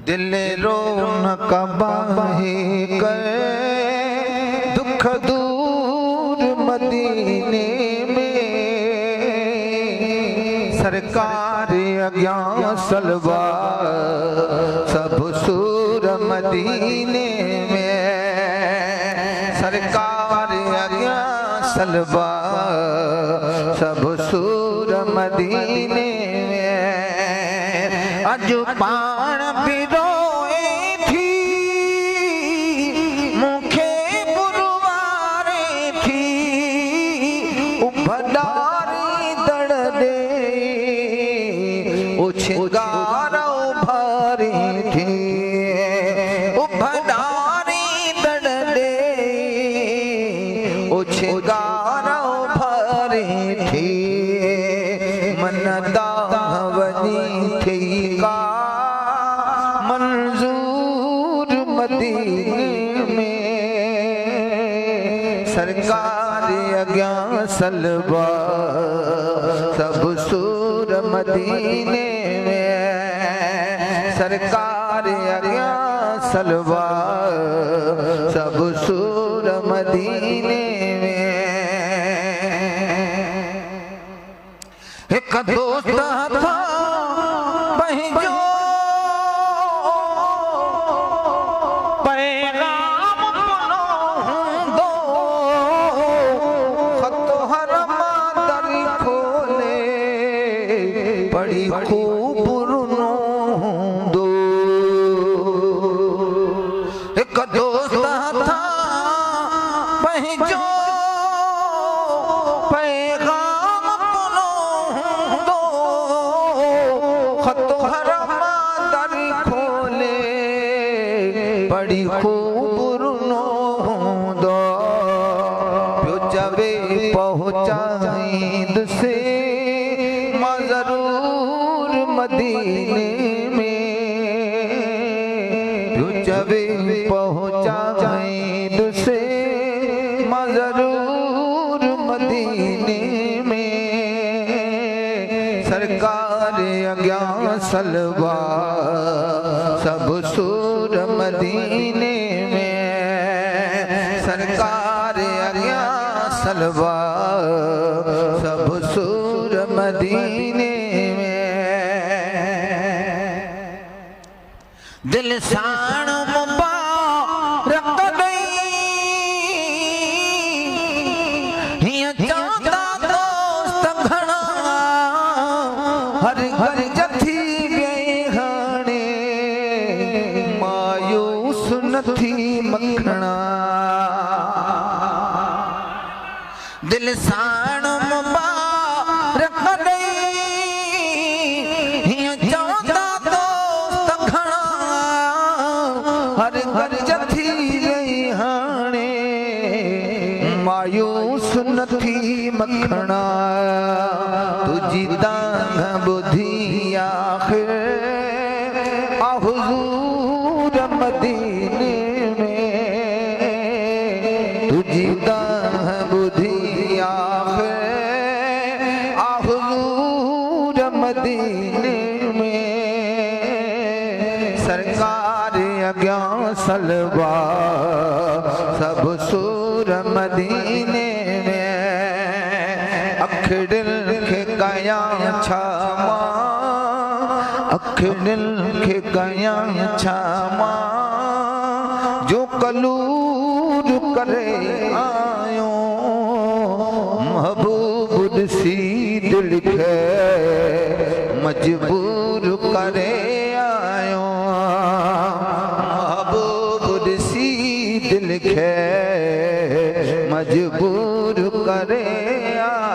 दिल रौनक बाहे कर दुख दूर मदीने में सरकार अज्ञा सलवा सब सूर मदीने में सरकार अज्ञा सलवा सब सूर मदीने में अज पाण भी रोए थी मुखे पुरवारे थी उभडारी दड़ दे उछगार उभारी थी उभडारी दड़ दे उछगार उभारी थी मन दावनी थी का मंजूर मदीने में सरकार अज्ञा सलवा सब सूर मदीने में सरकार अज्ञा सलवा सब सूर मदीने में एक दोस्त था जो पैगाम दो खत हरम दर खोले बड़ी खूब रुनो दो एक दोस्त था जो पैगाम दो खत हरम दर खोले बड़ी खूब रुनो दो प्यो जवे पहुँचाईद से जरूर मदीने में प्यो जवे पहुँचाईद से जरूर मदीने में सरकार अज्ञा सलवा सब सूर मदीने में सरकार अज्ञा सलवा सब सूर मदीने में दिल साण मुबारक हर घर जथी बेहाने मायूस नथी मखणा दिल साण मुबारक चौदा दोस्त घणा हर घर जथी बेहाने मायूस नथी मखणा तुझी दांग बुधी आखिर आ हुजूर मदीने में तुझी दांग बुधी आखिर आ हुजूर मदीने में सरकार अज्ञा सलवा सब सूर मदीने में अखिड़िल के गया छामा अखिड़िल के गया छामा जो कलूर करे आयो महबूब सी दिल के मजबूर करे आयो महबूब सी दिल के मजबूर करे आयो